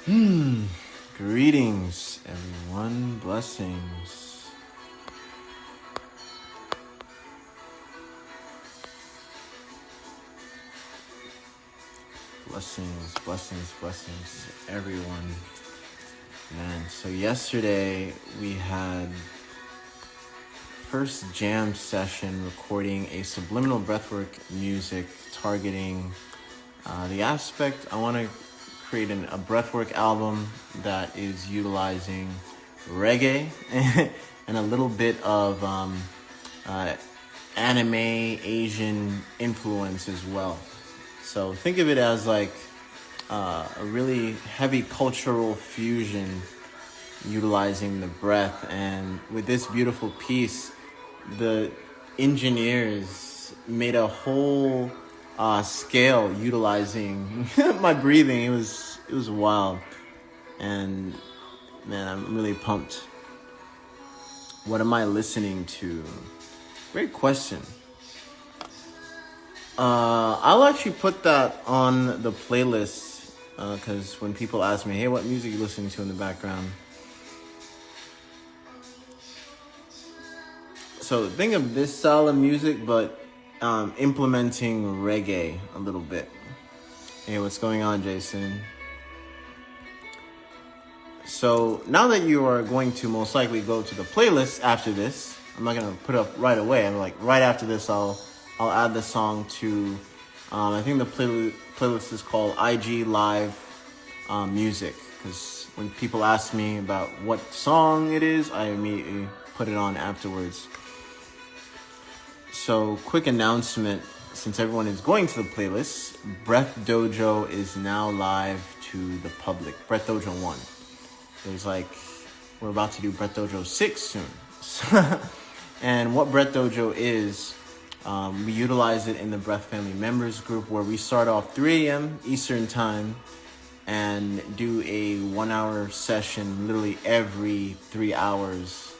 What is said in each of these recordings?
Greetings, everyone. Blessings. Blessings, everyone. Man, so yesterday we had first jam session recording a subliminal breathwork music targeting the aspect. I want to create a breathwork album that is utilizing reggae and a little bit of anime Asian influence as well. So think of it as like a really heavy cultural fusion utilizing the breath. And with this beautiful piece, the engineers made a whole scale utilizing my breathing. It was wild. And man, I'm really pumped. What am I listening to? Great question. I'll actually put that on the playlist because when people ask me, hey, what music are you listening to in the background? So think of this style of music, but implementing reggae a little bit. Hey, what's going on, Jason? So now that you are going to most likely go to the playlist after this, I'm not going to put it up right away. I'm like, right after this, I'll add the song to, I think the playlist is called IG Live Music. Because when people ask me about what song it is, I immediately put it on afterwards. So, quick announcement, since everyone is going to the playlist, Breath Dojo is now live to the public. Breath Dojo 1. We're about to do Breath Dojo 6 soon. And what Breath Dojo is, we utilize it in the Breath Family Members group where we start off 3 a.m. Eastern Time and do a 1-hour session literally every 3 hours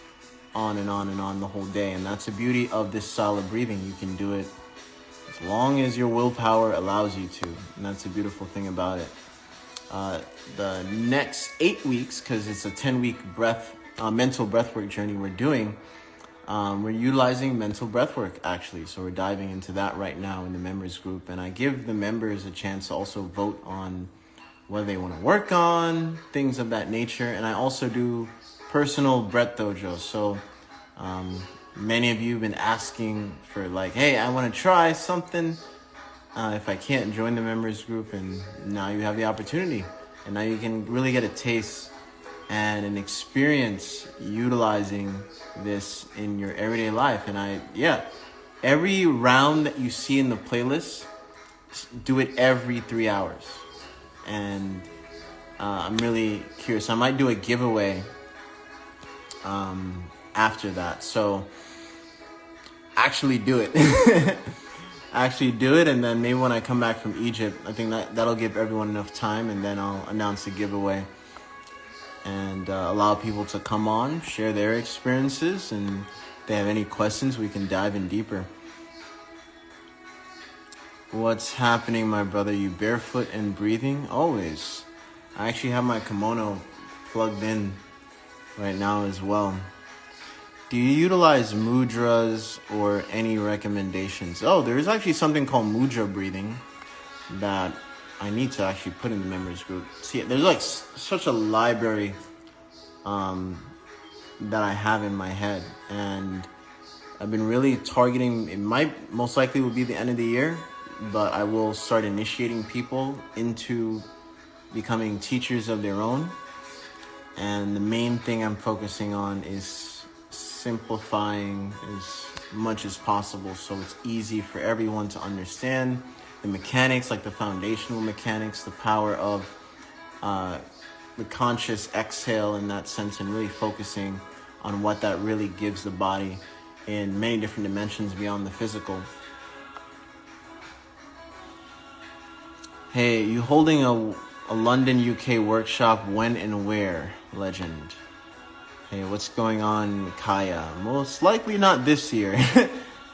on and on the whole day. And that's the beauty of this style of breathing. You can do it as long as your willpower allows you to. And that's the beautiful thing about it. The next 8 weeks, because it's a 10-week mental breathwork journey we're doing, we're utilizing mental breathwork actually. So we're diving into that right now in the members group. And I give the members a chance to also vote on what they want to work on, things of that nature. And I also do personal Breath Dojo. So many of you have been asking for like, hey, I want to try something. If I can't join the members group, and now you have the opportunity. And now you can really get a taste and an experience utilizing this in your everyday life. And every round that you see in the playlist, do it every 3 hours. And I'm really curious. I might do a giveaway after that. So actually do it. Actually do it, and then maybe when I come back from Egypt, I think that'll give everyone enough time, and then I'll announce the giveaway and allow people to come on, share their experiences, and if they have any questions, we can dive in deeper. What's happening, my brother? You barefoot and breathing? Always. I actually have my kimono plugged in right now as well. Do you utilize mudras or any recommendations? Oh, there is actually something called mudra breathing that I need to actually put in the members group. See, there's like such a library that I have in my head, and I've been really targeting. It might most likely will be the end of the year, but I will start initiating people into becoming teachers of their own. And the main thing I'm focusing on is simplifying as much as possible so it's easy for everyone to understand the mechanics, like the foundational mechanics, the power of the conscious exhale in that sense, and really focusing on what that really gives the body in many different dimensions beyond the physical. Hey, you holding a London, UK workshop? When and where, legend? Hey, what's going on, Kaya? Most likely not this year.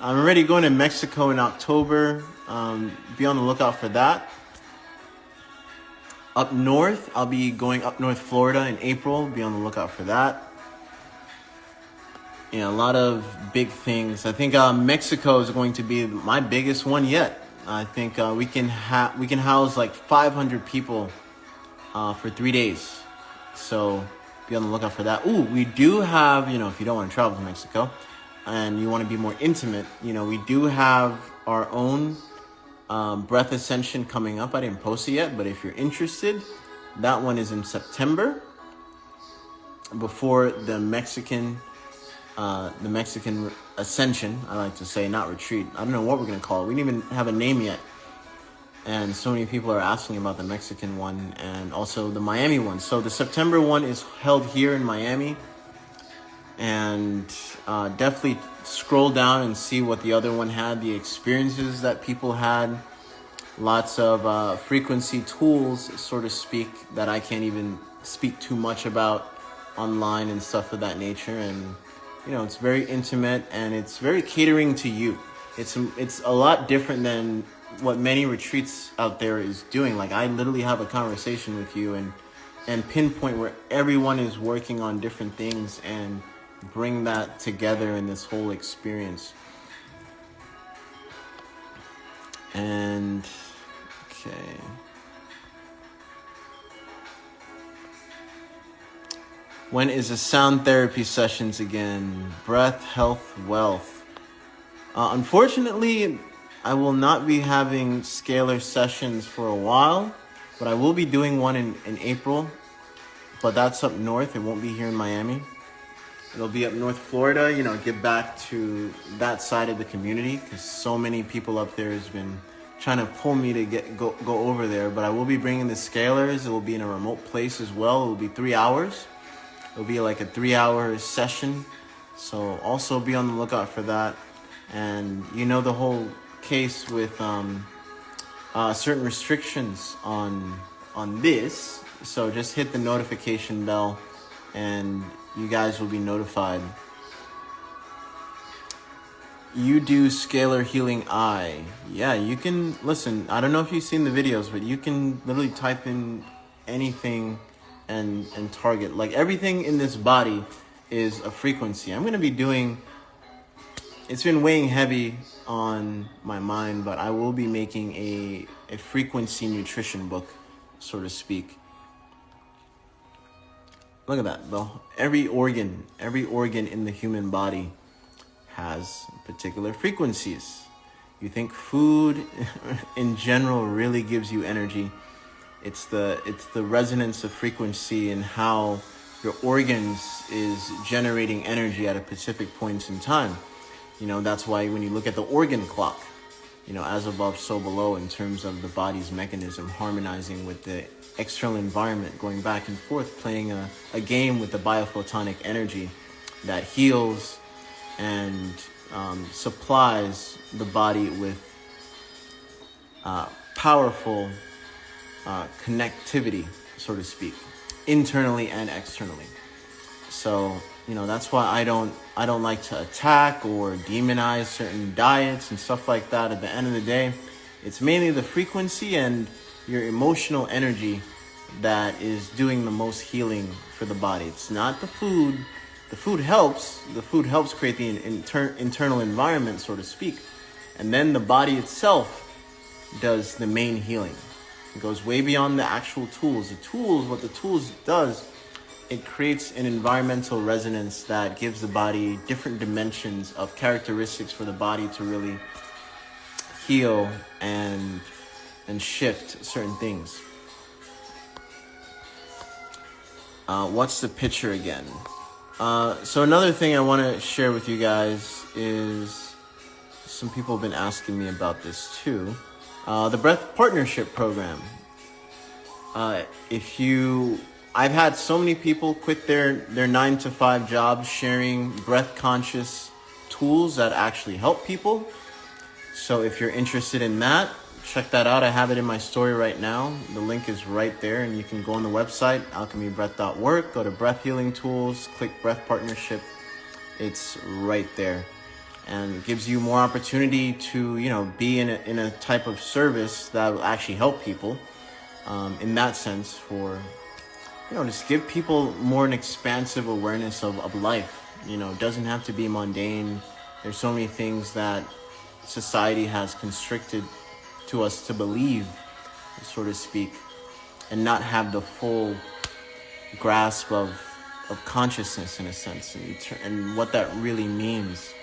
I'm already going to Mexico in October. Be on the lookout for that. Up north, I'll be going up north Florida in April. Be on the lookout for that. A lot of big things. I think Mexico is going to be my biggest one yet. I think we can house like 500 people for 3 days. So be on the lookout for that. Ooh, we do have, if you don't want to travel to Mexico and you want to be more intimate, we do have our own breath ascension coming up. I didn't post it yet, but if you're interested, that one is in September, before the Mexican ascension. I like to say, not retreat. I don't know what we're gonna call it. We didn't even have a name yet, and so many people are asking about the Mexican one and also the Miami one. So the September one is held here in Miami, and definitely scroll down and see what the other one had, the experiences that people had. Lots of frequency tools, so to speak, that I can't even speak too much about online and stuff of that nature. And it's very intimate, and it's very catering to you. It's a lot different than what many retreats out there is doing. Like, I literally have a conversation with you and pinpoint where everyone is working on different things and bring that together in this whole experience. And okay. When is the sound therapy sessions again? Breath, health, wealth. Unfortunately, I will not be having scalar sessions for a while, but I will be doing one in April. But that's up north. It won't be here in Miami. It'll be up north Florida, get back to that side of the community, because so many people up there has been trying to pull me to go over there. But I will be bringing the scalars. It will be in a remote place as well. It will be 3 hours. It'll be like a 3-hour session. So also be on the lookout for that. And the whole case with certain restrictions on this. So just hit the notification bell and you guys will be notified. You do scalar healing eye. Yeah, you can listen. I don't know if you've seen the videos, but you can literally type in anything and target. Like, everything in this body is a frequency. I'm going to be doing, it's been weighing heavy on my mind, but I will be making a frequency nutrition book, so to speak. Look at that, though. Every organ in the human body has particular frequencies. You think food in general really gives you energy. It's the resonance of frequency and how your organs is generating energy at a specific point in time. That's why when you look at the organ clock, as above, so below, in terms of the body's mechanism harmonizing with the external environment, going back and forth, playing a game with the biophotonic energy that heals and supplies the body with powerful connectivity, so to speak, internally and externally. So that's why I don't like to attack or demonize certain diets and stuff like that. At the end of the day, it's mainly the frequency and your emotional energy that is doing the most healing for the body. It's not the food. The food helps. The food helps create the internal environment, so to speak. And then the body itself does the main healing. It goes way beyond the actual tools. What the tools does, it creates an environmental resonance that gives the body different dimensions of characteristics for the body to really heal and shift certain things. What's the picture again? So another thing I want to share with you guys is, some people have been asking me about this too. The Breath Partnership Program. I've had so many people quit their 9-to-5 jobs sharing breath conscious tools that actually help people. So if you're interested in that, check that out. I have it in my story right now. The link is right there, and you can go on the website, alchemybreath.work, go to breath healing tools, click breath partnership. It's right there. And it gives you more opportunity to, be in a type of service that will actually help people. in that sense, for, just give people more an expansive awareness of life. It doesn't have to be mundane. There's so many things that society has constricted to us to believe, so to speak, and not have the full grasp of consciousness, in a sense, and what that really means,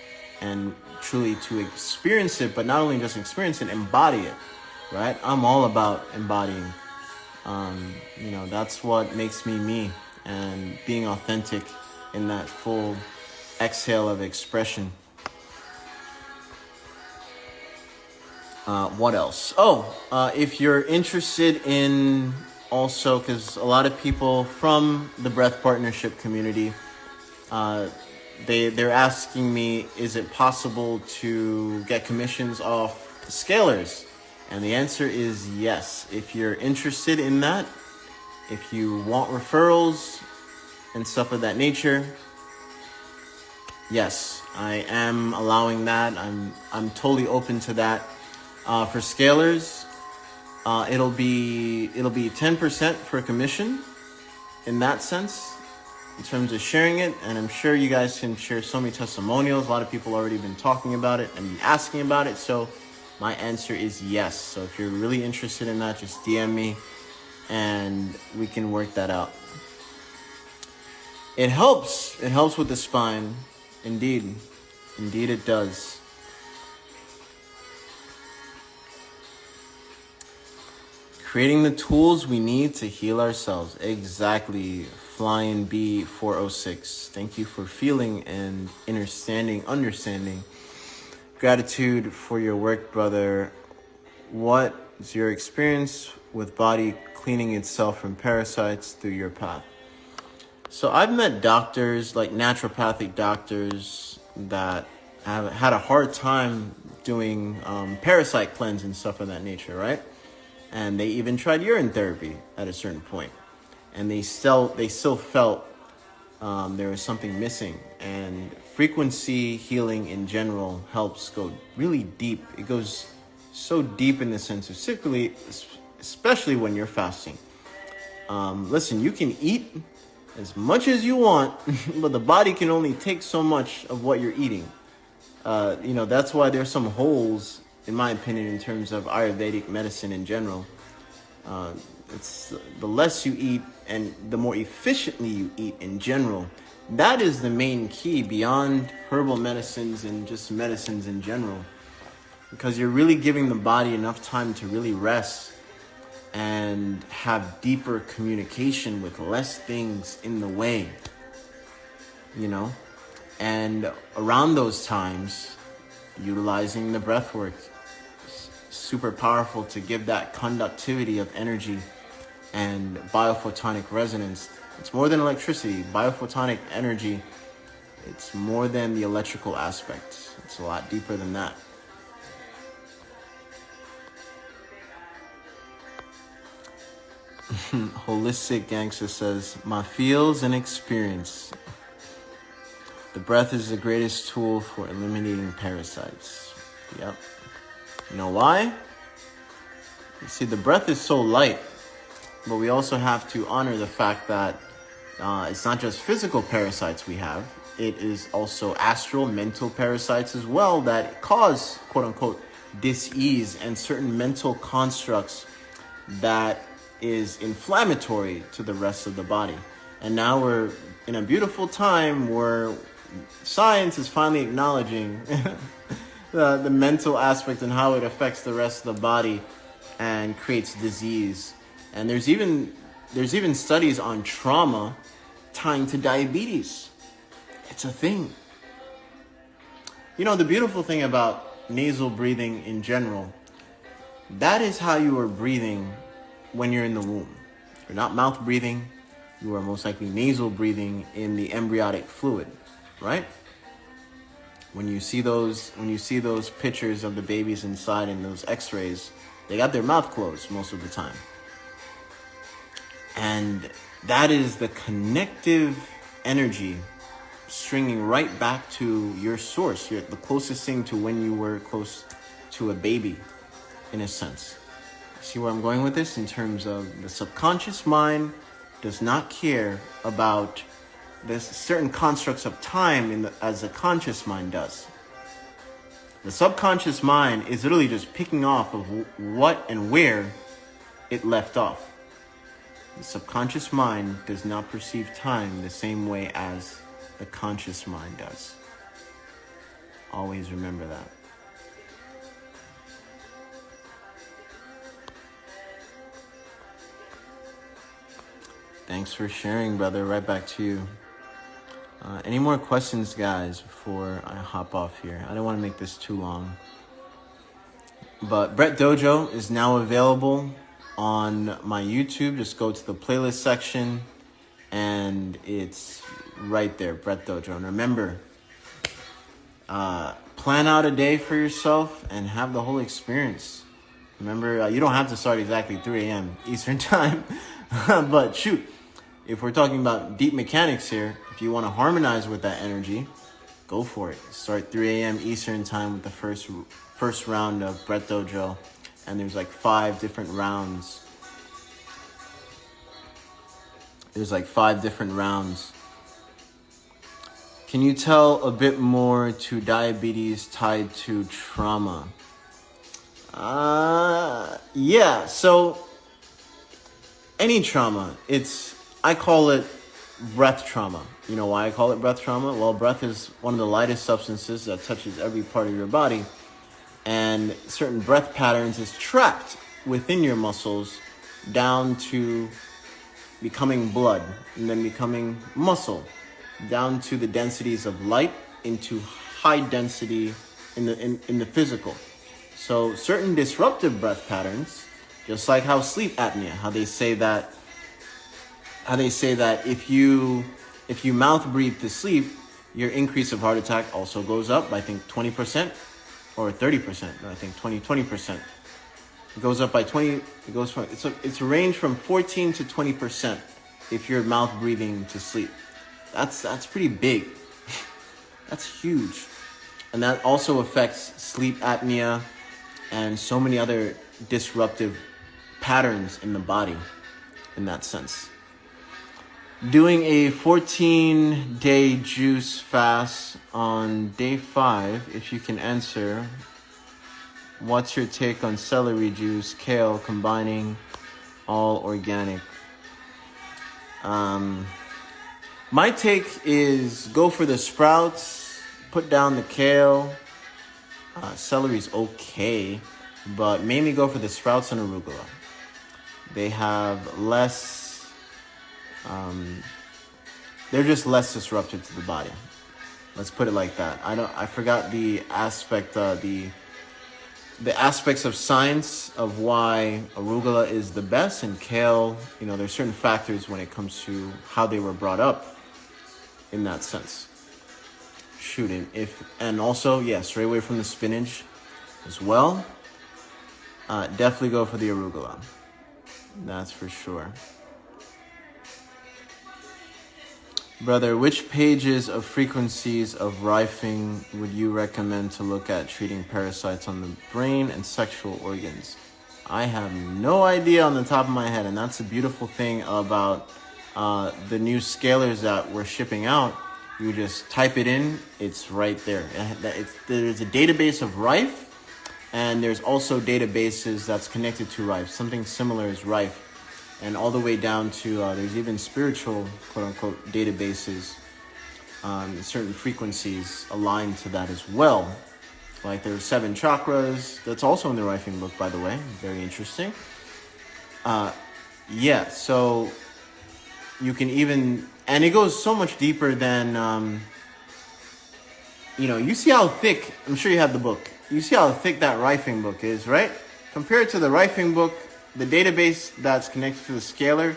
and truly to experience it, but not only just experience it, embody it, right? I'm all about embodying. That's what makes me me, and being authentic in that full exhale of expression. What else? If you're interested in also, because a lot of people from the Breath Partnership community, they're asking me, is it possible to get commissions off scalers? And the answer is yes. If you're interested in that, if you want referrals and stuff of that nature, yes, I am allowing that. I'm totally open to that. For scalers, it'll be 10% for commission in that sense, in terms of sharing it. And I'm sure you guys can share so many testimonials. A lot of people already been talking about it and asking about it. So my answer is yes. So if you're really interested in that, just DM me and we can work that out. It helps. It helps with the spine. Indeed it does. Creating the tools we need to heal ourselves. Exactly. Flying B406. Thank you for feeling and understanding. Gratitude for your work, brother. What is your experience with body cleaning itself from parasites through your path? So I've met doctors, like naturopathic doctors, that have had a hard time doing parasite cleanse and stuff of that nature, right? And they even tried urine therapy at a certain point, and they still felt there was something missing. And frequency healing in general helps go really deep. It goes so deep in the sense of especially when you're fasting. Listen, you can eat as much as you want, but the body can only take so much of what you're eating. That's why there's some holes, in my opinion, in terms of Ayurvedic medicine in general. It's the less you eat and the more efficiently you eat in general. That is the main key beyond herbal medicines and just medicines in general, because you're really giving the body enough time to really rest and have deeper communication with less things in the way, and around those times, utilizing the breath work, super powerful to give that conductivity of energy and biophotonic resonance. It's more than electricity. Biophotonic energy, it's more than the electrical aspect. It's a lot deeper than that. Holistic Gangster says, my feels and experience. The breath is the greatest tool for eliminating parasites. Yep. You know why? You see, the breath is so light, but we also have to honor the fact that it's not just physical parasites we have. It is also astral, mental parasites as well that cause, quote unquote, dis-ease and certain mental constructs that is inflammatory to the rest of the body. And now we're in a beautiful time where science is finally acknowledging the mental aspect and how it affects the rest of the body and creates disease. And there's even studies on trauma tying to diabetes. It's a thing. The beautiful thing about nasal breathing in general, that is how you are breathing when you're in the womb. You're not mouth breathing. You are most likely nasal breathing in the embryonic fluid, right? When you see those pictures of the babies inside in those x-rays, they got their mouth closed most of the time. And that is the connective energy stringing right back to your source. You're the closest thing to when you were close to a baby, in a sense. See where I'm going with this? In terms of the subconscious mind does not care about this certain constructs of time as the conscious mind does. The subconscious mind is literally just picking off of what and where it left off. The subconscious mind does not perceive time the same way as the conscious mind does. Always remember that. Thanks for sharing, brother. Right back to you. Any more questions, guys, before I hop off here? I don't want to make this too long. But Brett Dojo is now available on my YouTube. Just go to the playlist section, and it's right there, Brett Dojo. And remember, plan out a day for yourself and have the whole experience. Remember, you don't have to start exactly 3 a.m. Eastern time. But shoot, if we're talking about deep mechanics here, if you want to harmonize with that energy, go for it. Start 3 a.m. Eastern time with the first round of Brett Dojo. And there's like 5 different rounds. Can you tell a bit more to diabetes tied to trauma? Yeah, so any trauma, I call it breath trauma. You know why I call it breath trauma? Well, breath is one of the lightest substances that touches every part of your body. And certain breath patterns is trapped within your muscles down to becoming blood and then becoming muscle, down to the densities of light into high density in the physical. So certain disruptive breath patterns, just like how sleep apnea, how they say that if you mouth breathe to sleep, your increase of heart attack also goes up by, I think, 20% or 30%. I think 20%. It goes up by 20. It goes from it's a range from 14 to 20% if you're mouth breathing to sleep. That's pretty big. That's huge, and that also affects sleep apnea and so many other disruptive patterns in the body. In that sense, doing a 14-day juice fast on day 5, if you can answer. What's your take on celery juice, kale, combining all organic? My take is go for the sprouts, put down the kale. Celery's okay, but mainly go for the sprouts and arugula. They have less, they're just less disruptive to the body. Let's put it like that. I forgot the aspect, the aspects of science of why arugula is the best, and kale, there's certain factors when it comes to how they were brought up in that sense. And also, stray away from the spinach as well. Definitely go for the arugula. That's for sure. Brother, which pages of frequencies of rifing would you recommend to look at treating parasites on the brain and sexual organs? I have no idea on the top of my head, and that's a beautiful thing about the new scalers that we're shipping out. You just type it in, it's right there. There's a database of Rife, and there's also databases that's connected to Rife. Something similar is Rife. And all the way down to, there's even spiritual, quote-unquote, databases, certain frequencies aligned to that as well. Like there's 7 chakras. That's also in the Rifing book, by the way. Very interesting. So you can even... And it goes so much deeper than, you see how thick... I'm sure you have the book. You see how thick that Rifing book is, right? Compared to the Rifing book, the database that's connected to the scalar,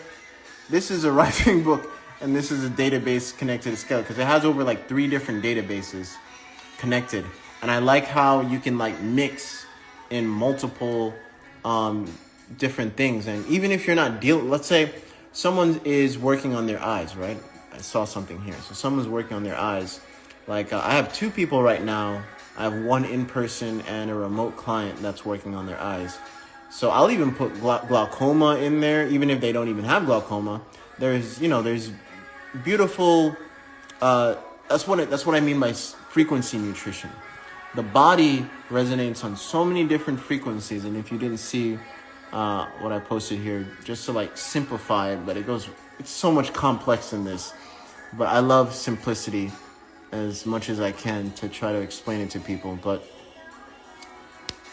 this is a Rifing book, and this is a database connected to the scalar, because it has over like 3 different databases connected. And I like how you can like mix in multiple different things. And even if you're not let's say someone is working on their eyes, right? I saw something here. So someone's working on their eyes. Like I have 2 people right now. I have one in person and a remote client that's working on their eyes. So I'll even put glaucoma in there, even if they don't even have glaucoma. There's beautiful. That's what I mean by frequency nutrition. The body resonates on so many different frequencies, and if you didn't see what I posted here, just to like simplify it, but it's so much complex than this. But I love simplicity as much as I can to try to explain it to people. But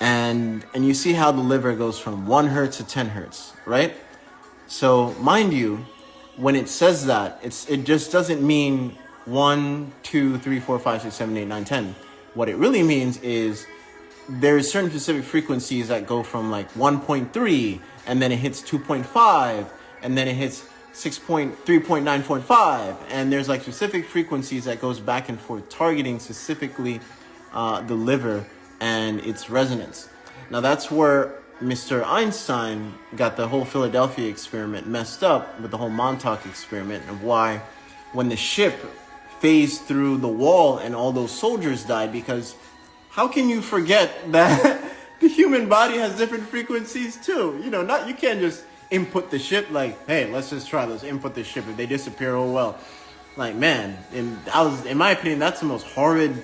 and you see how the liver goes from 1 hertz to 10 hertz, right? So mind you, when it says that, it just doesn't mean 1, 2, 3, 4, 5, 6, 7, 8, 9, 10. What it really means is there's certain specific frequencies that go from like 1.3, and then it hits 2.5, and then it hits 3.9.5, and there's like specific frequencies that goes back and forth, targeting specifically the liver and its resonance. Now that's where Mr. Einstein got the whole Philadelphia experiment messed up with the whole Montauk experiment, of why when the ship phased through the wall and all those soldiers died, because how can you forget that the human body has different frequencies too? You can't just input the ship like, hey, let's input the ship. If they disappear, oh well. Like, man, in my opinion, that's the most horrid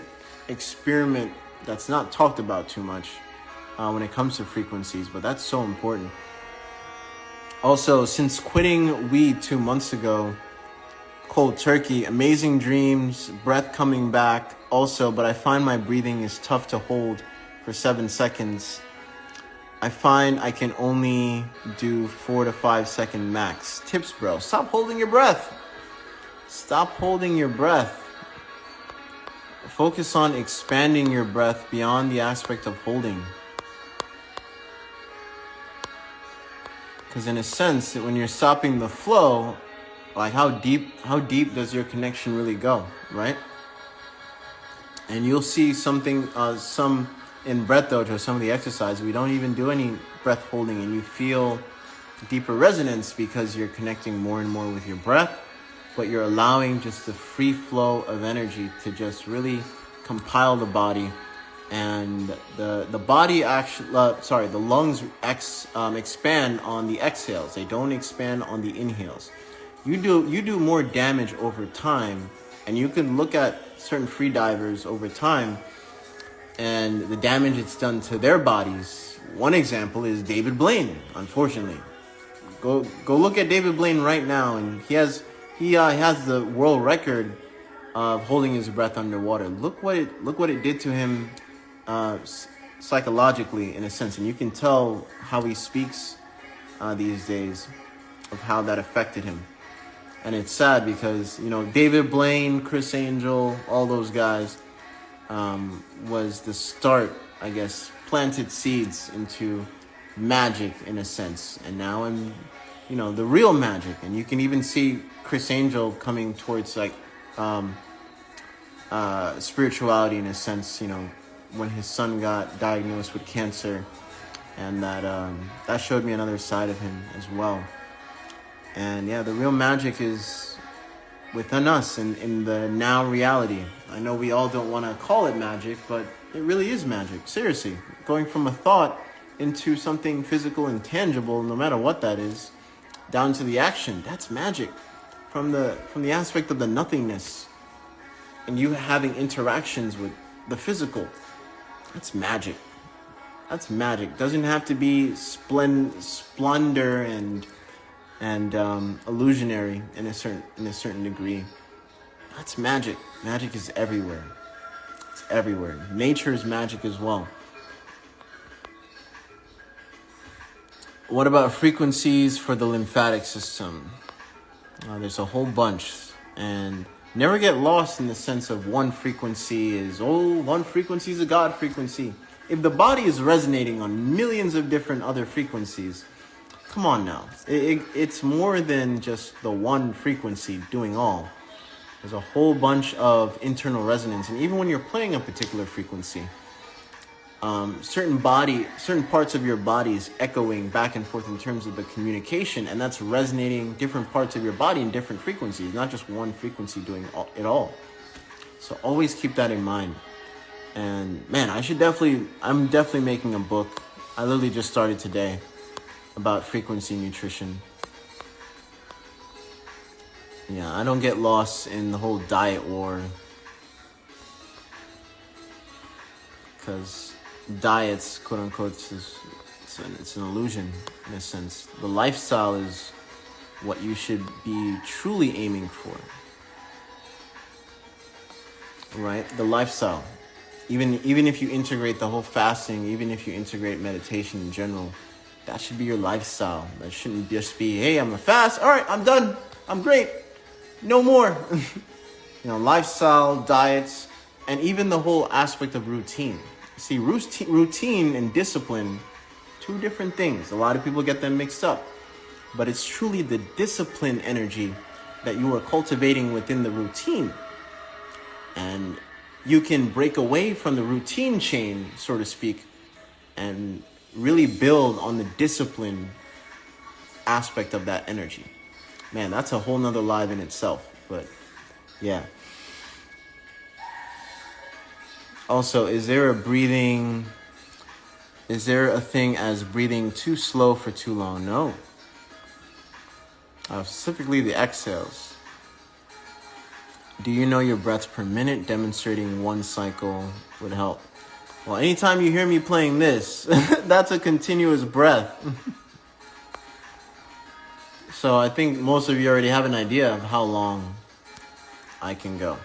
experiment that's not talked about too much when it comes to frequencies, but that's so important. Also, since quitting weed 2 months ago, cold turkey, amazing dreams, breath coming back also, but I find my breathing is tough to hold for 7 seconds. I find I can only do 4 to 5 second max. Tips, bro. Stop holding your breath. Stop holding your breath. Focus on expanding your breath beyond the aspect of holding. Because in a sense, when you're stopping the flow, like how deep does your connection really go, right? And you'll see some in Breath Dojo, some of the exercises, we don't even do any breath holding, and you feel deeper resonance because you're connecting more and more with your breath, but you're allowing just the free flow of energy to just really compile the body. And the body actually, the lungs expand on the exhales. They don't expand on the inhales. You do more damage over time, and you can look at certain free divers over time and the damage it's done to their bodies. One example is David Blaine, unfortunately. Go look at David Blaine right now, and he has the world record of holding his breath underwater. Look what it did to him psychologically, in a sense, and you can tell how he speaks these days of how that affected him. And it's sad because, David Blaine, Chris Angel, all those guys was the start, I guess, planted seeds into magic in a sense. And now I'm, the real magic. And you can even see Chris Angel coming towards like spirituality in a sense, when his son got diagnosed with cancer. And that showed me another side of him as well. And yeah, the real magic is within us in the now reality. I know we all don't want to call it magic, but it really is magic. Seriously, going from a thought into something physical and tangible, no matter what that is, down to the action. That's magic. From the aspect of the nothingness, and you having interactions with the physical. That's magic. That's magic. Doesn't have to be splendor and illusionary in a certain degree. That's magic. Magic is everywhere. It's everywhere. Nature is magic as well. What about frequencies for the lymphatic system? There's a whole bunch, and never get lost in the sense of one frequency is a God frequency. If the body is resonating on millions of different other frequencies, come on now. It's more than just the one frequency doing all. There's a whole bunch of internal resonance. And even when you're playing a particular frequency, certain parts of your body is echoing back and forth in terms of the communication. And that's resonating different parts of your body in different frequencies, not just one frequency doing it all. So always keep that in mind. And man, I'm definitely making a book I literally just started today about frequency nutrition. Yeah, I don't get lost in the whole diet war, because diets, quote unquote, it's an illusion in a sense. The lifestyle is what you should be truly aiming for, right? The lifestyle. Even if you integrate the whole fasting, even if you integrate meditation in general, that should be your lifestyle. That shouldn't just be, hey, I'm gonna fast. All right, I'm done. I'm great. No more. Lifestyle, diets, and even the whole aspect of routine. See, routine and discipline, two different things. A lot of people get them mixed up. But it's truly the discipline energy that you are cultivating within the routine. And you can break away from the routine chain, so to speak, and really build on the discipline aspect of that energy. Man, that's a whole nother live in itself. But yeah. Also, is there a thing as breathing too slow for too long? No. Specifically the exhales. Do you know your breaths per minute? Demonstrating one cycle would help. Well, anytime you hear me playing this, that's a continuous breath. So I think most of you already have an idea of how long I can go.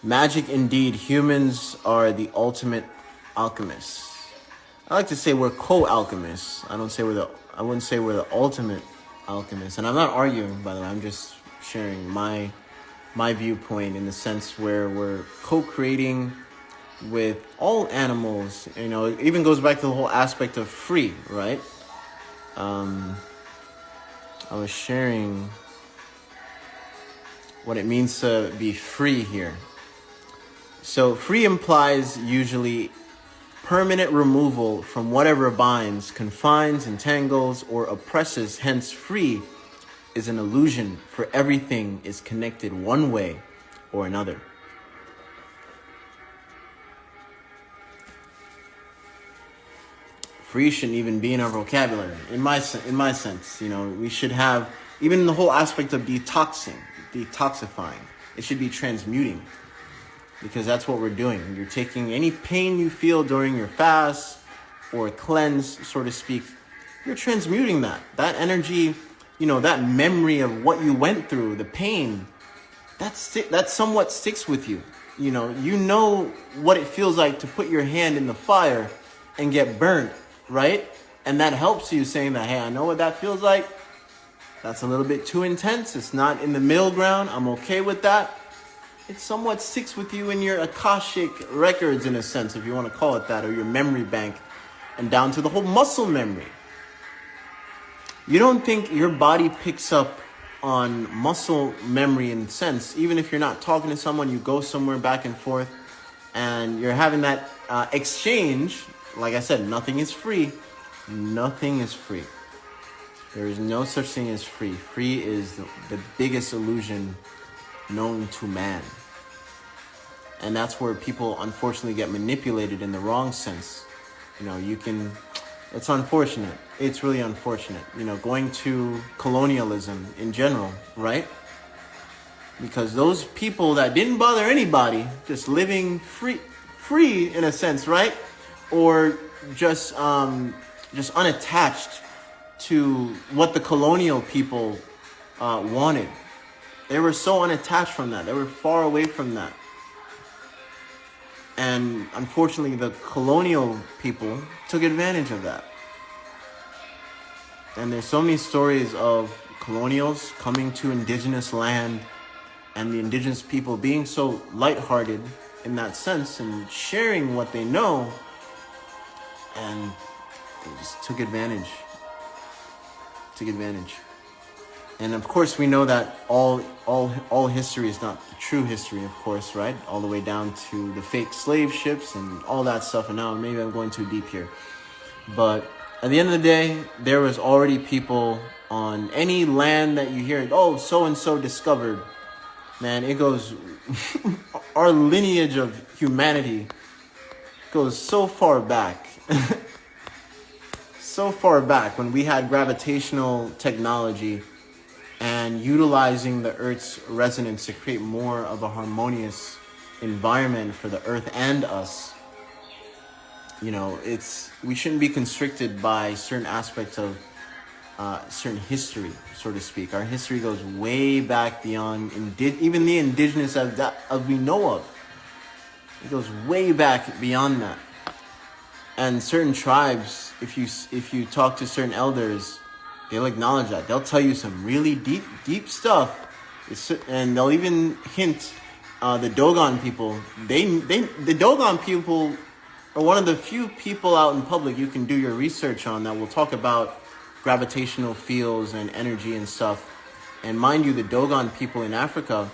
Magic indeed. Humans are the ultimate alchemists. I like to say we're co-alchemists. I wouldn't say we're the ultimate alchemists. And I'm not arguing, by the way. I'm just sharing my viewpoint in the sense where we're co-creating with all animals. It even goes back to the whole aspect of free, right? I was sharing what it means to be free here. So free implies usually permanent removal from whatever binds, confines, entangles, or oppresses. Hence, free is an illusion, for everything is connected one way or another. Free shouldn't even be in our vocabulary, in my sense. We should have, even the whole aspect of detoxifying. It should be transmuting, because that's what we're doing. You're taking any pain you feel during your fast or cleanse, so to speak, you're transmuting that energy. That memory of what you went through, the pain, that somewhat sticks with you. You know what it feels like to put your hand in the fire and get burnt, right? And that helps you, saying that, hey, I know what that feels like. That's a little bit too intense. It's not in the middle ground. I'm okay with that. It somewhat sticks with you in your Akashic records, in a sense, if you want to call it that, or your memory bank, and down to the whole muscle memory. You don't think your body picks up on muscle memory in a sense, even if you're not talking to someone, you go somewhere back and forth, and you're having that exchange. Like I said, nothing is free. Nothing is free. There is no such thing as free. Free is the biggest illusion known to man. And that's where people unfortunately get manipulated in the wrong sense. It's unfortunate. It's really unfortunate. Going to colonialism in general, right? Because those people that didn't bother anybody, just living free in a sense, right? Or just unattached to what the colonial people wanted. They were so unattached from that. They were far away from that. And unfortunately, the colonial people took advantage of that. And there's so many stories of colonials coming to indigenous land and the indigenous people being so lighthearted in that sense and sharing what they know. And they just took advantage. And of course, we know that all history is not the true history, of course, right? All the way down to the fake slave ships and all that stuff. And now maybe I'm going too deep here. But at the end of the day, there was already people on any land that you hear, oh, so-and-so discovered. Man, it goes, our lineage of humanity goes so far back. so far back when we had gravitational technology and utilizing the Earth's resonance to create more of a harmonious environment for the Earth and us. You know, we shouldn't be constricted by certain aspects of certain history, so to speak. Our history goes way back beyond even the indigenous of we know of. It goes way back beyond that. And certain tribes, if you talk to certain elders, they'll acknowledge that. They'll tell you some really deep stuff, and they'll even hint. The Dogon people, the Dogon people are one of the few people out in public you can do your research on that will talk about gravitational fields and energy and stuff. And mind you, the Dogon people in Africa,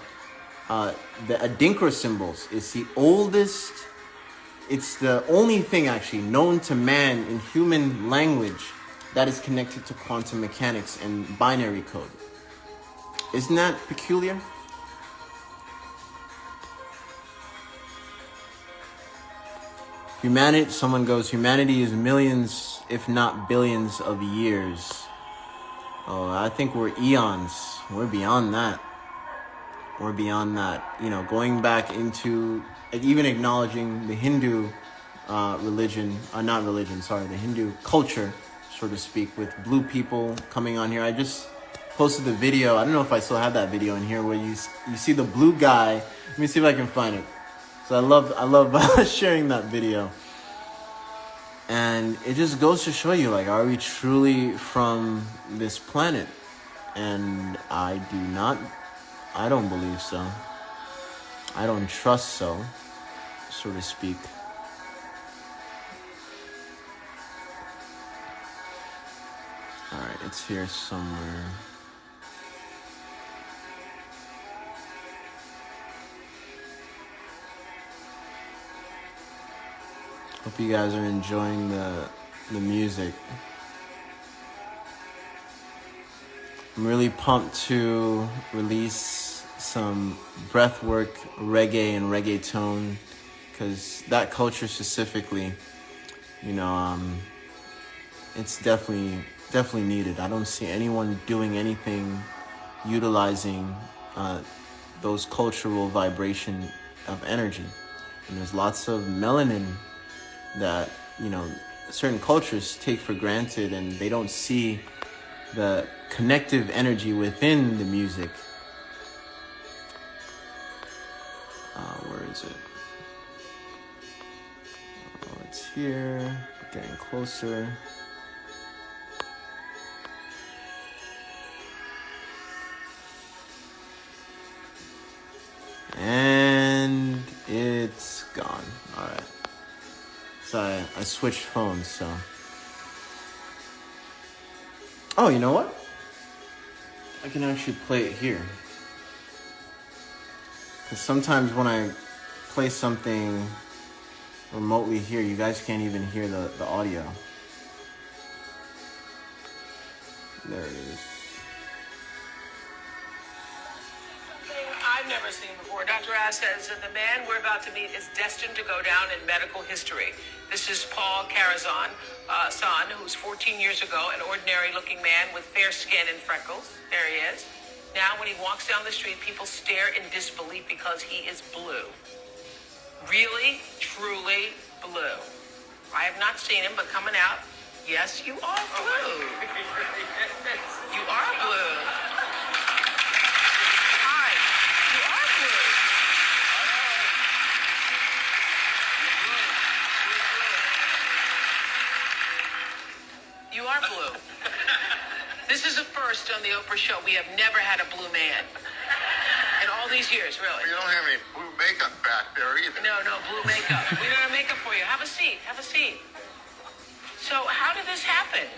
the Adinkra symbols, it's the oldest, it's the only thing actually known to man in human language that is connected to quantum mechanics and binary code. Isn't that peculiar? Humanity is millions, if not billions of years. Oh, I think we're eons. We're beyond that. You know, going back into, even acknowledging the Hindu the Hindu culture, so to speak, with blue people coming on here. I just posted the video. I don't know if I still have that video in here where you see the blue guy. Let me see if I can find it. So I love sharing that video. And it just goes to show you, like, are we truly from this planet? And I don't believe so. I don't trust so to speak. Alright, it's here somewhere. Hope you guys are enjoying the music. I'm really pumped to release some breathwork, reggae, and reggaeton, because that culture specifically, you know, it's definitely needed. I don't see anyone doing anything utilizing those cultural vibration of energy. And there's lots of melanin that, you know, certain cultures take for granted, and they don't see the connective energy within the music. Where is it? Oh, it's here. Getting closer. And it's gone. All right. So I switched phones, so. Oh, you know what? I can actually play it here. Because sometimes when I play something remotely here, you guys can't even hear the audio. There it is. I've never seen before. Dr. Ash says that the man we're about to meet is destined to go down in medical history. This is Paul Carazon, son, who's 14 years ago, an ordinary-looking man with fair skin and freckles. There he is. Now, when he walks down the street, people stare in disbelief because he is blue. Really, truly blue. I have not seen him, but coming out, yes, you are blue. You are blue. Hi, you are blue. You are blue. This is a first on the Oprah show. We have never had a blue man in all these years, really. We don't have any blue makeup back there either. No, blue makeup. We don't have makeup for you. Have a seat. So, how did this happen?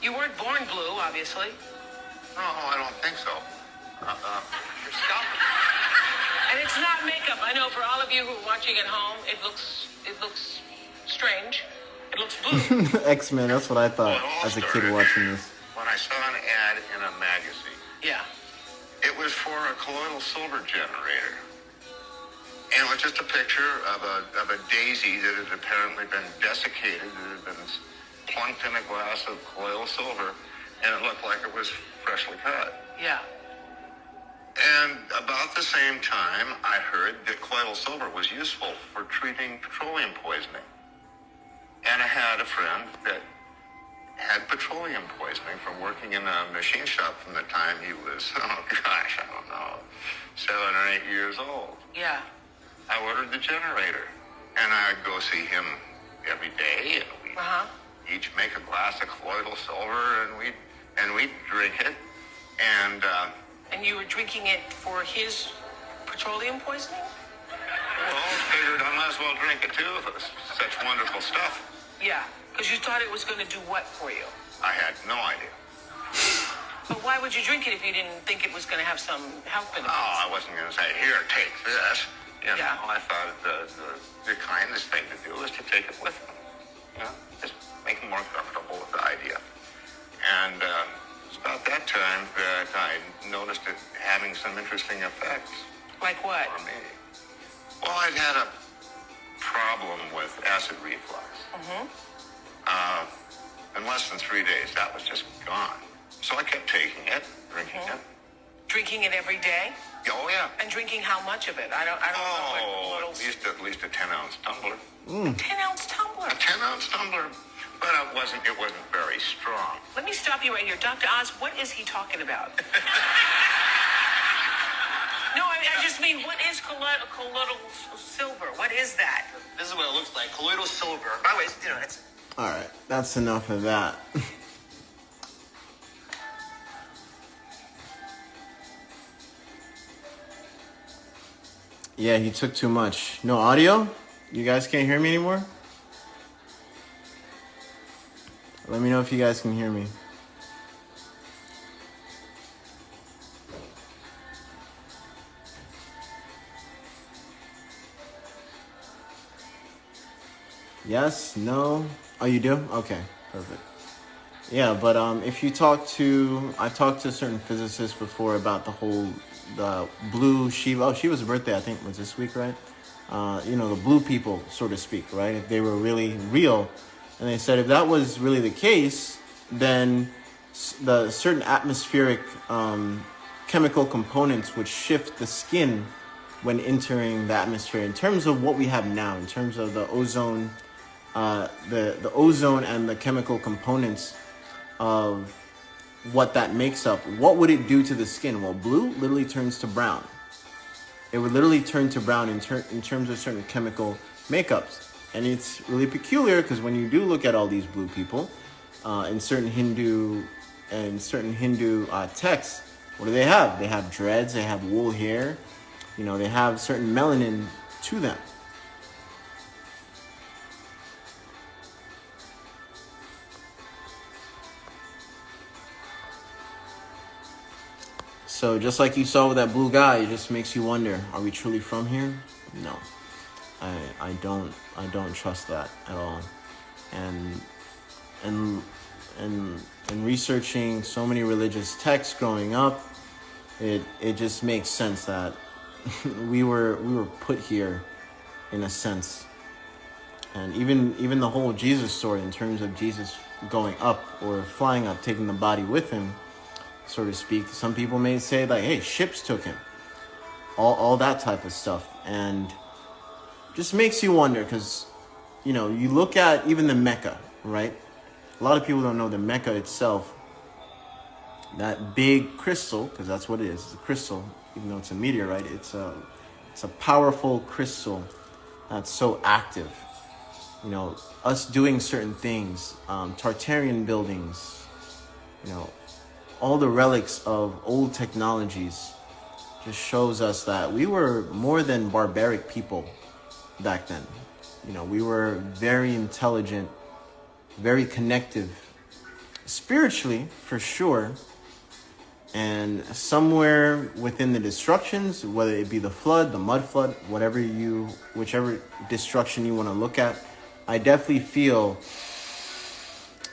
You weren't born blue, obviously. No, I don't think so. You're stopping. And it's not makeup. I know for all of you who are watching at home, it looks strange. It looks blue. X-Men, that's what I thought as a kid watching this. When I saw an ad in a magazine. Yeah. It was for a colloidal silver generator. And it was just a picture of a daisy that had apparently been desiccated, that had been plunked in a glass of colloidal silver, and it looked like it was freshly cut. Yeah. And about the same time, I heard that colloidal silver was useful for treating petroleum poisoning. And I had a friend that had petroleum poisoning from working in a machine shop from the time he was, oh gosh, I don't know, 7 or 8 years old. Yeah. I ordered the generator, and I'd go see him every day, and we'd each make a glass of colloidal silver, and we'd drink it, and And you were drinking it for his petroleum poisoning? well, figured I might as well drink it too if it was such wonderful stuff. Yeah, because you thought it was going to do what for you? I had no idea. But why would you drink it if you didn't think it was going to have some health benefits? Oh, I wasn't going to say, here, take this. You know, Yeah. I thought the kindest thing to do was to take it with them. You know, just make them more comfortable with the idea. And it was about that time that I noticed it having some interesting effects Like what? for me. Well, I'd had a problem with acid reflux. In less than 3 days, that was just gone. So I kept taking it, drinking it. Drinking it every day? Oh, yeah. And drinking how much of it? I don't know Oh, what at least a 10-ounce tumbler. 10-ounce tumbler. A 10-ounce tumbler, but it wasn't very strong. Let me stop you right here. Dr. Oz, what is he talking about? No, I just mean, what is colloidal silver? What is that? This is what it looks like. Colloidal silver. By the way, it's All right, that's enough of that. Yeah, he took too much. No audio? You guys can't hear me anymore? Let me know if you guys can hear me. Yes? No? Oh, you do? Okay, perfect. Yeah, but if you I've talked to certain physicists before about the blue Shiva. Oh, Shiva's birthday, I think, was this week, right? The blue people, so to speak, right? If they were really real. And they said if that was really the case, then the certain atmospheric chemical components would shift the skin when entering the atmosphere in terms of what we have now, in terms of the ozone, the ozone and the chemical components of what that makes up. What would it do to the skin? Well, blue literally turns to brown. It would literally turn to brown in terms of certain chemical makeups. And it's really peculiar because when you do look at all these blue people in certain Hindu texts, what do they have? They have dreads, they have wool hair, they have certain melanin to them. So just like you saw with that blue guy, it just makes you wonder, are we truly from here? No. I don't trust that at all. And researching so many religious texts growing up, it just makes sense that we were put here in a sense. And even the whole Jesus story in terms of Jesus going up or flying up, taking the body with him, so to speak. Some people may say like, hey, ships took him. All that type of stuff. And just makes you wonder because, you look at even the Mecca, right? A lot of people don't know the Mecca itself. That big crystal, because that's what it is. It's a crystal, even though it's a meteorite. It's a powerful crystal that's so active. Us doing certain things, Tartarian buildings, all the relics of old technologies just shows us that we were more than barbaric people back then. We were very intelligent, very connective, spiritually for sure. And somewhere within the destructions, whether it be the flood, the mud flood, whichever destruction you want to look at, I definitely feel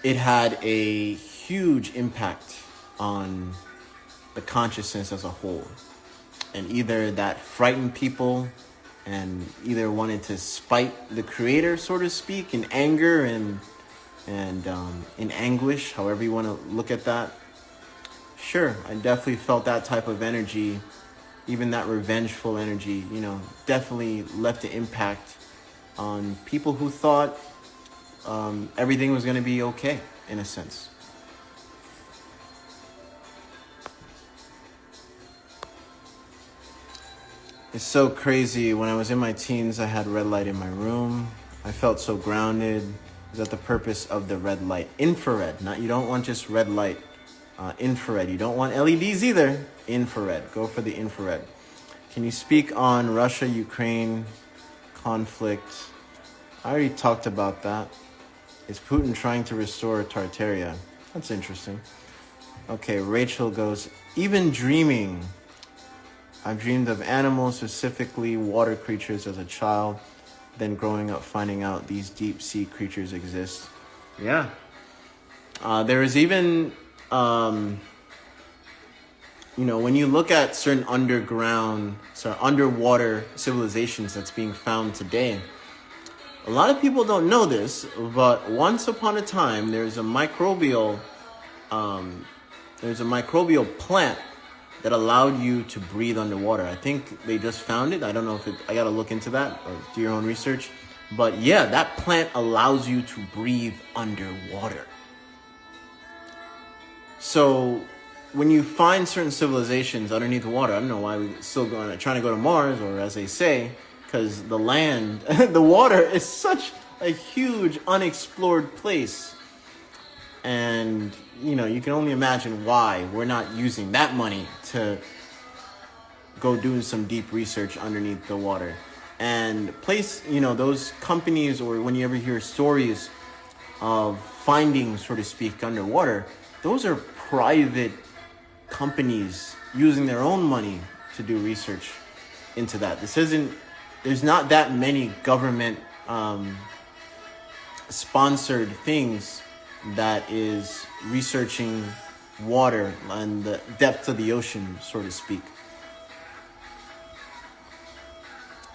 it had a huge impact on the consciousness as a whole. And either that frightened people and either wanted to spite the creator, so to speak, in anger and and in anguish, however you want to look at that. Sure, I definitely felt that type of energy, even that revengeful energy, definitely left an impact on people who thought everything was going to be okay, in a sense. It's so crazy. When I was in my teens, I had red light in my room. I felt so grounded. Is that the purpose of the red light? Infrared. You don't want just red light. Infrared. You don't want LEDs either. Infrared. Go for the infrared. Can you speak on Russia-Ukraine conflict? I already talked about that. Is Putin trying to restore Tartaria? That's interesting. Okay, Rachel goes, even dreaming. I've dreamed of animals, specifically water creatures as a child. Then growing up, finding out these deep sea creatures exist. Yeah. There is even, when you look at certain underwater civilizations that's being found today, a lot of people don't know this, but once upon a time, there's a microbial plant that allowed you to breathe underwater. I think they just found it. I don't know I gotta look into that or do your own research. But yeah, that plant allows you to breathe underwater. So when you find certain civilizations underneath the water, I don't know why we're still trying to go to Mars, or as they say, because the land, the water is such a huge unexplored place. And, you can only imagine why we're not using that money to go do some deep research underneath the water. And those companies, or when you ever hear stories of findings, so to speak, underwater, those are private companies using their own money to do research into that. There's not that many government sponsored things that is researching water and the depth of the ocean, so to speak.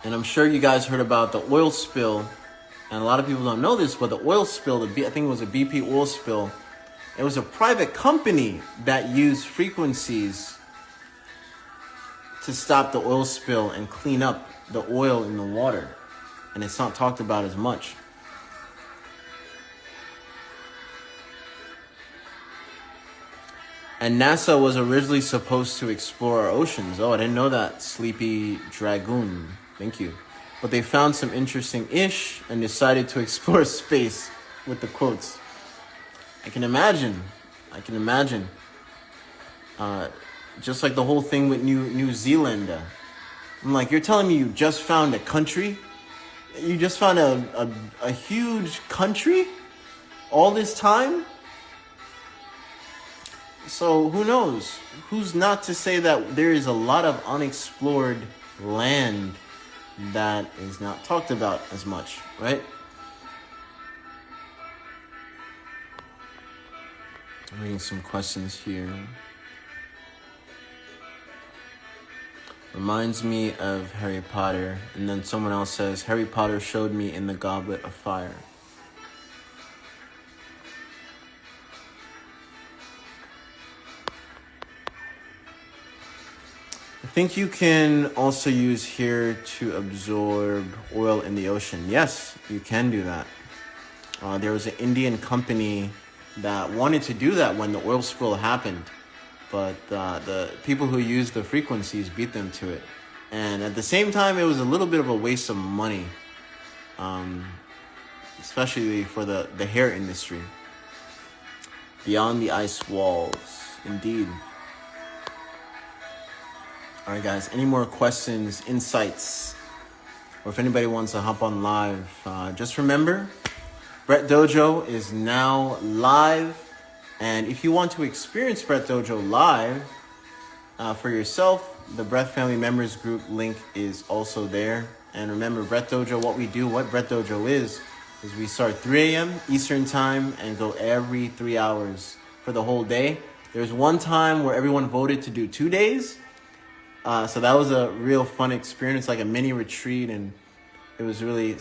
And I'm sure you guys heard about the oil spill, and a lot of people don't know this, but the oil spill, I think it was a BP oil spill, it was a private company that used frequencies to stop the oil spill and clean up the oil in the water. And it's not talked about as much. And NASA was originally supposed to explore our oceans. Oh, I didn't know that. Sleepy Dragoon. Thank you. But they found some interesting ish and decided to explore space with the quotes. I can imagine. Just like the whole thing with New Zealand. I'm like, you're telling me you just found a country? You just found a huge country all this time? So who knows? Who's not to say that there is a lot of unexplored land that is not talked about as much, right? I'm reading some questions here. Reminds me of Harry Potter. And then someone else says, Harry Potter showed me in the Goblet of Fire. I think you can also use here to absorb oil in the ocean. Yes, you can do that. There was an Indian company that wanted to do that when the oil spill happened, but the people who used the frequencies beat them to it. And at the same time, it was a little bit of a waste of money, especially for the hair industry. Beyond the ice walls, indeed. All right, guys, any more questions, insights, or if anybody wants to hop on live, just remember, Brett Dojo is now live. And if you want to experience Brett Dojo live for yourself, the Brett Family Members Group link is also there. And remember, Brett Dojo, what Brett Dojo is we start 3 a.m. Eastern Time and go every 3 hours for the whole day. There's one time where everyone voted to do 2 days. So that was a real fun experience, like a mini retreat, and it was really,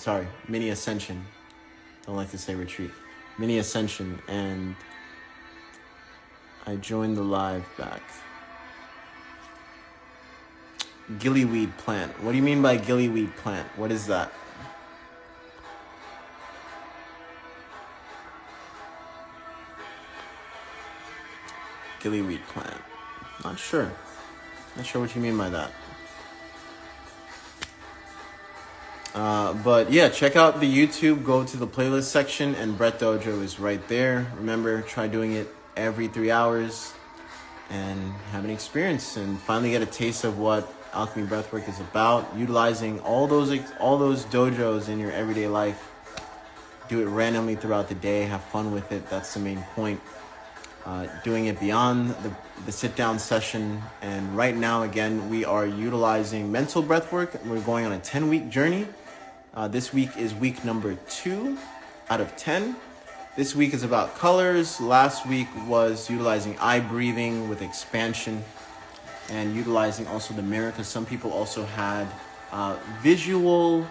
mini ascension. Don't like to say retreat. mini ascension, and I joined the live back. Giliweed Plant. What do you mean by Giliweed Plant? What is that? Giliweed Plant. Not sure. Not sure what you mean by that. But yeah, check out the YouTube. Go to the playlist section, and Brett Dojo is right there. Remember, try doing it every 3 hours and have an experience and finally get a taste of what Alchemy Breathwork is about. Utilizing all those dojos in your everyday life. Do it randomly throughout the day. Have fun with it. That's the main point. Doing it beyond the sit-down session. And right now, again, we are utilizing mental breathwork. We're going on a 10-week journey. This week is week number 2 out of 10. This week is about colors. Last week was utilizing eye breathing with expansion and utilizing also the mirror, because some people also had visual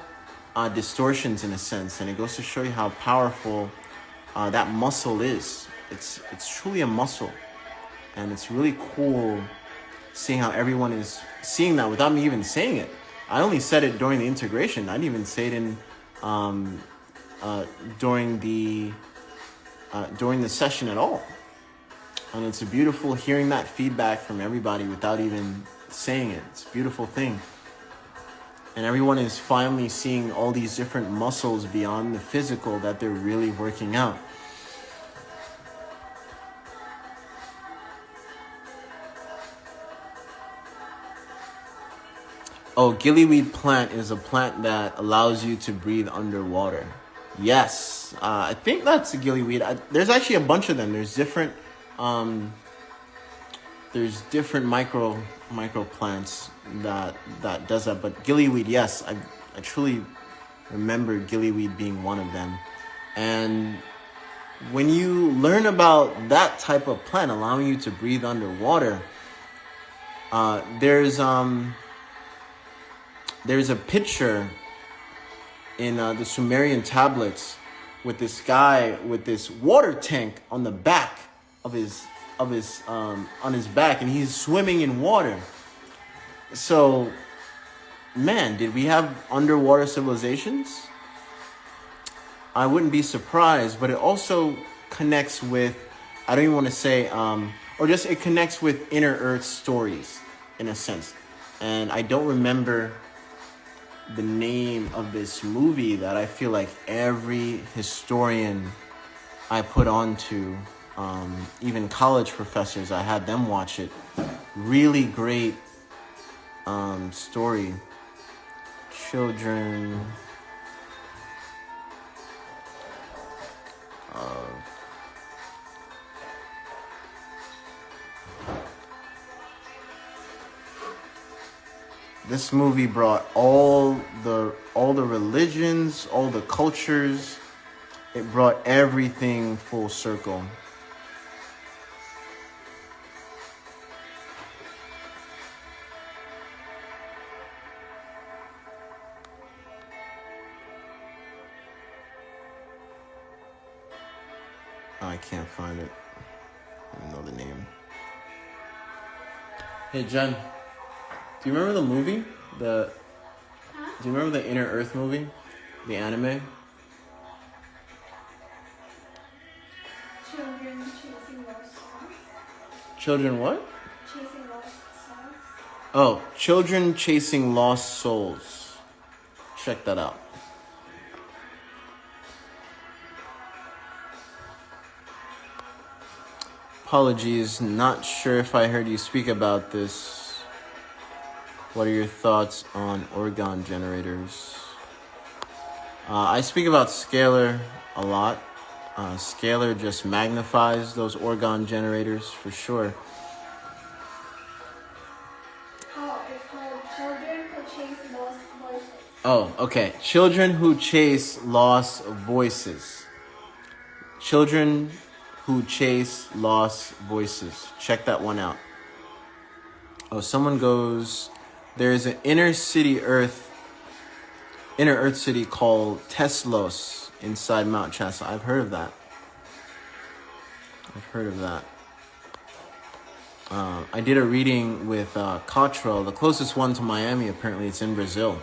distortions in a sense. And it goes to show you how powerful that muscle is. It's truly a muscle. And it's really cool seeing how everyone is seeing that without me even saying it. I only said it during the integration. I didn't even say it in during the session at all. And it's a beautiful hearing that feedback from everybody without even saying it. It's a beautiful thing. And everyone is finally seeing all these different muscles beyond the physical that they're really working out. Oh, Giliweed Plant is a plant that allows you to breathe underwater. Yes, I think that's a gillyweed. There's actually a bunch of them. There's different micro plants that does that. But gillyweed, yes, I truly remember gillyweed being one of them. And when you learn about that type of plant allowing you to breathe underwater, there's a picture in the Sumerian tablets with this guy with this water tank on the back of his on his back, and he's swimming in water. So, man, did we have underwater civilizations? I wouldn't be surprised, but it also connects with, I don't even want to say, or just it connects with inner Earth stories in a sense. And I don't remember the name of this movie that I feel like every historian I put on to, even college professors, I had them watch it. Really great story. Children of this movie brought all the religions, all the cultures. It brought everything full circle. I can't find it. I don't know the name. Hey, Jen. Do you remember the movie? Do you remember the Inner Earth movie? The anime? Children chasing lost souls. Children what? Chasing lost souls. Oh, Children Chasing Lost Souls. Check that out. Apologies, not sure if I heard you speak about this. What are your thoughts on orgone generators? I speak about scalar a lot. Scalar just magnifies those orgone generators for sure. Oh, it's called Children Who Chase Lost Voices. Oh, okay. Children Who Chase Lost Voices. Children Who Chase Lost Voices. Check that one out. Oh, someone goes, there's an inner Earth city called Teslos inside Mount Chasa. I've heard of that. I've heard of that. I did a reading with Cottrell, the closest one to Miami. Apparently, it's in Brazil,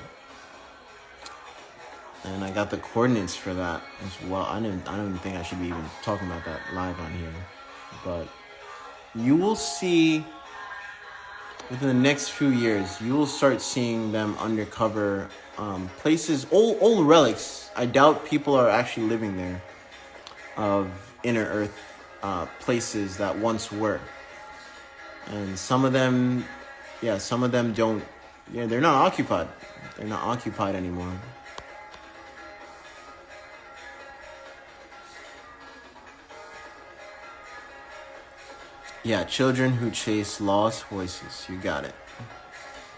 and I got the coordinates for that as well. I don't even think I should be even talking about that live on here, but you will see within the next few years, you will start seeing them undercover places, old relics. I doubt people are actually living there, of inner earth places that once were. And some of them don't, they're not occupied. They're not occupied anymore. Yeah, children who chase lost voices. You got it.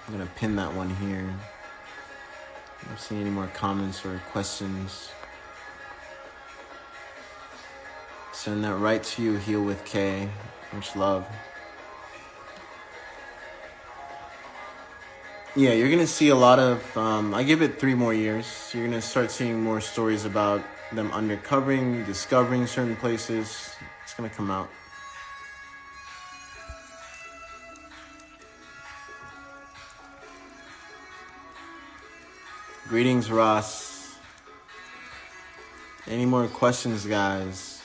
I'm going to pin that one here. I don't see any more comments or questions. Send that right to you, Heal with K. Much love. Yeah, you're going to see a lot of, I give it 3 more years. You're going to start seeing more stories about them undercovering, discovering certain places. It's going to come out. Greetings, Ross. Any more questions, guys?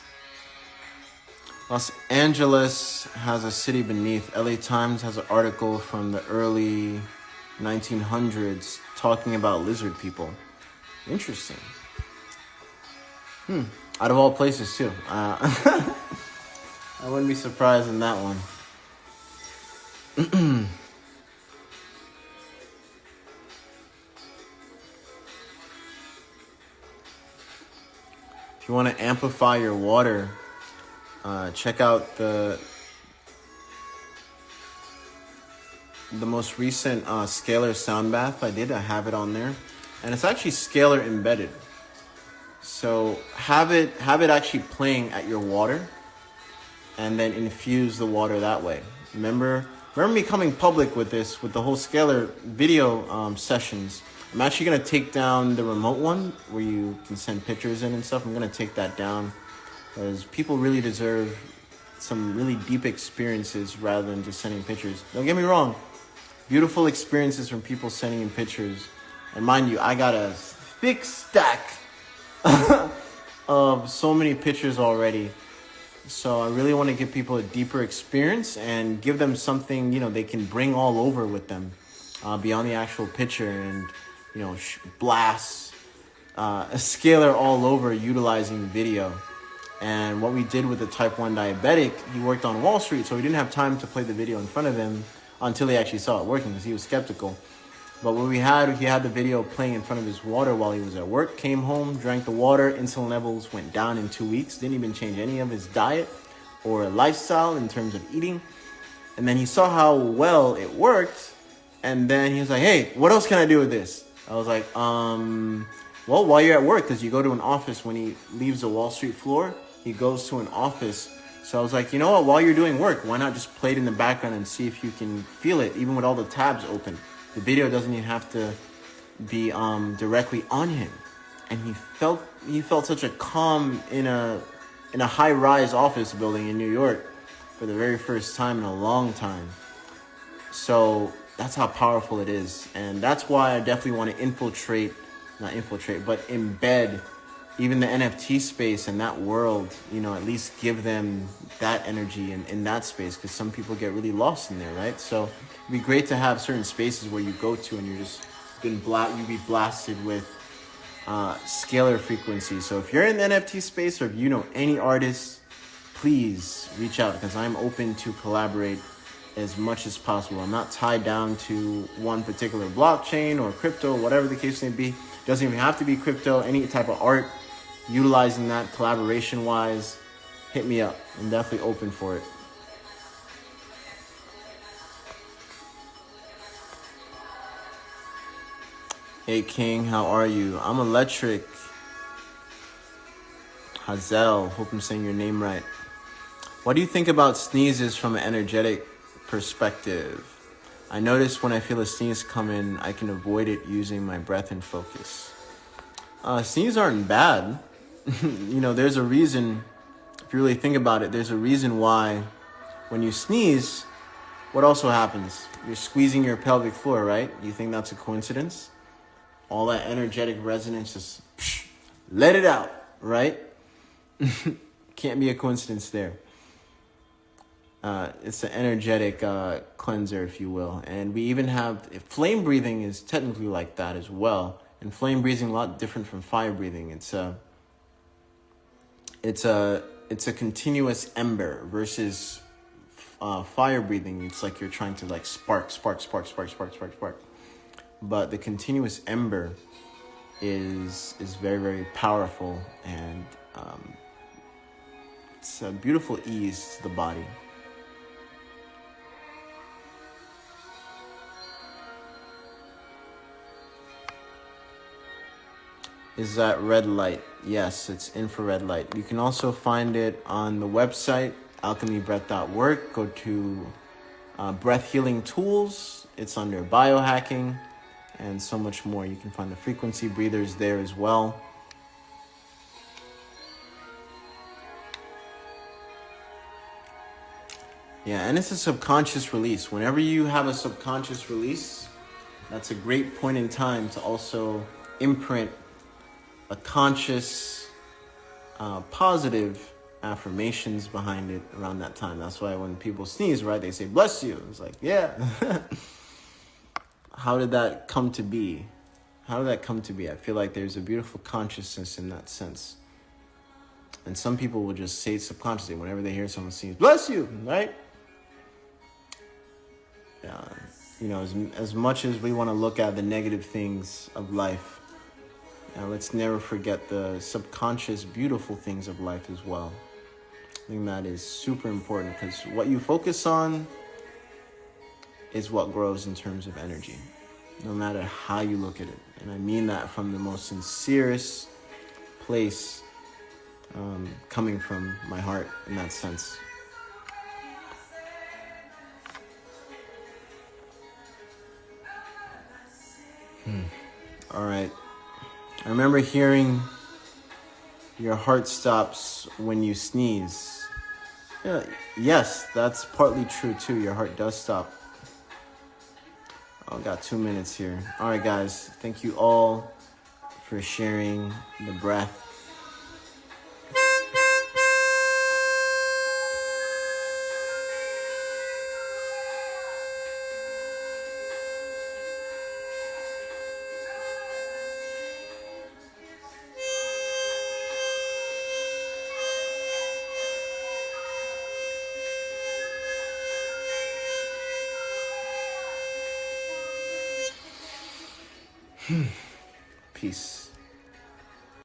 Los Angeles has a city beneath. LA Times has an article from the early 1900s talking about lizard people. Interesting. Out of all places, too. I wouldn't be surprised in that one. If you want to amplify your water, check out the most recent scalar sound bath I did. I have it on there, and it's actually scalar embedded. So have it actually playing at your water, and then infuse the water that way. Remember me coming public with this, with the whole scalar video sessions. I'm actually going to take down the remote one where you can send pictures in and stuff. I'm going to take that down because people really deserve some really deep experiences rather than just sending pictures. Don't get me wrong. Beautiful experiences from people sending in pictures. And mind you, I got a thick stack of so many pictures already. So I really want to give people a deeper experience and give them something, they can bring all over with them beyond the actual picture, and blast a scalar all over utilizing video. And what we did with the type 1 diabetic, he worked on Wall Street, so we didn't have time to play the video in front of him until he actually saw it working, because he was skeptical. But what he had the video playing in front of his water while he was at work, came home, drank the water, insulin levels went down in 2 weeks, didn't even change any of his diet or lifestyle in terms of eating. And then he saw how well it worked, and then he was like, hey, what else can I do with this? I was like, well, while you're at work, because you go to an office when he leaves the Wall Street floor, he goes to an office. So I was like, you know what, while you're doing work, why not just play it in the background and see if you can feel it, even with all the tabs open. The video doesn't even have to be directly on him. And he felt such a calm in a high-rise office building in New York for the very first time in a long time. So that's how powerful it is. And that's why I definitely want to embed even the NFT space and that world, at least give them that energy in that space, because some people get really lost in there, right? So it'd be great to have certain spaces where you go to and you're just you be blasted with scalar frequency. So if you're in the NFT space, or if you know any artists, please reach out, because I'm open to collaborate as much as possible. I'm not tied down to one particular blockchain or crypto, whatever the case may be. Doesn't even have to be crypto, any type of art, utilizing that collaboration wise, hit me up. I'm definitely open for it. Hey King, how are you? I'm Electric. Hazel, hope I'm saying your name right. What do you think about sneezes from an energetic perspective? I notice when I feel a sneeze come in, I can avoid it using my breath and focus. Sneezes aren't bad. There's a reason if you really think about it, there's a reason why when you sneeze, what also happens? You're squeezing your pelvic floor, right? You think that's a coincidence? All that energetic resonance, just let it out, right? Can't be a coincidence there. It's an energetic cleanser, if you will. And we even have, flame breathing is technically like that as well. And flame breathing a lot different from fire breathing. It's a continuous ember versus fire breathing. It's like you're trying to like spark. But the continuous ember is very, very powerful, and it's a beautiful ease to the body. Is that red light? Yes, it's infrared light. You can also find it on the website, alchemybreath.work. Go to breath healing tools. It's under biohacking and so much more. You can find the frequency breathers there as well. Yeah, and it's a subconscious release. Whenever you have a subconscious release, that's a great point in time to also imprint a conscious, positive affirmations behind it around that time. That's why when people sneeze, right, they say, bless you. It's like, yeah. How did that come to be? How did that come to be? I feel like there's a beautiful consciousness in that sense. And some people will just say it subconsciously whenever they hear someone sneeze, bless you, right? You know, as much as we want to look at the negative things of life, let's never forget the subconscious, beautiful things of life as well. I think that is super important, because what you focus on is what grows in terms of energy, no matter how you look at it. And I mean that from the most sincerest place, coming from my heart in that sense. All right. I remember hearing your heart stops when you sneeze. Yeah, yes, that's partly true too. Your heart does stop. I've got 2 minutes here. All right, guys. Thank you all for sharing the breath. Peace.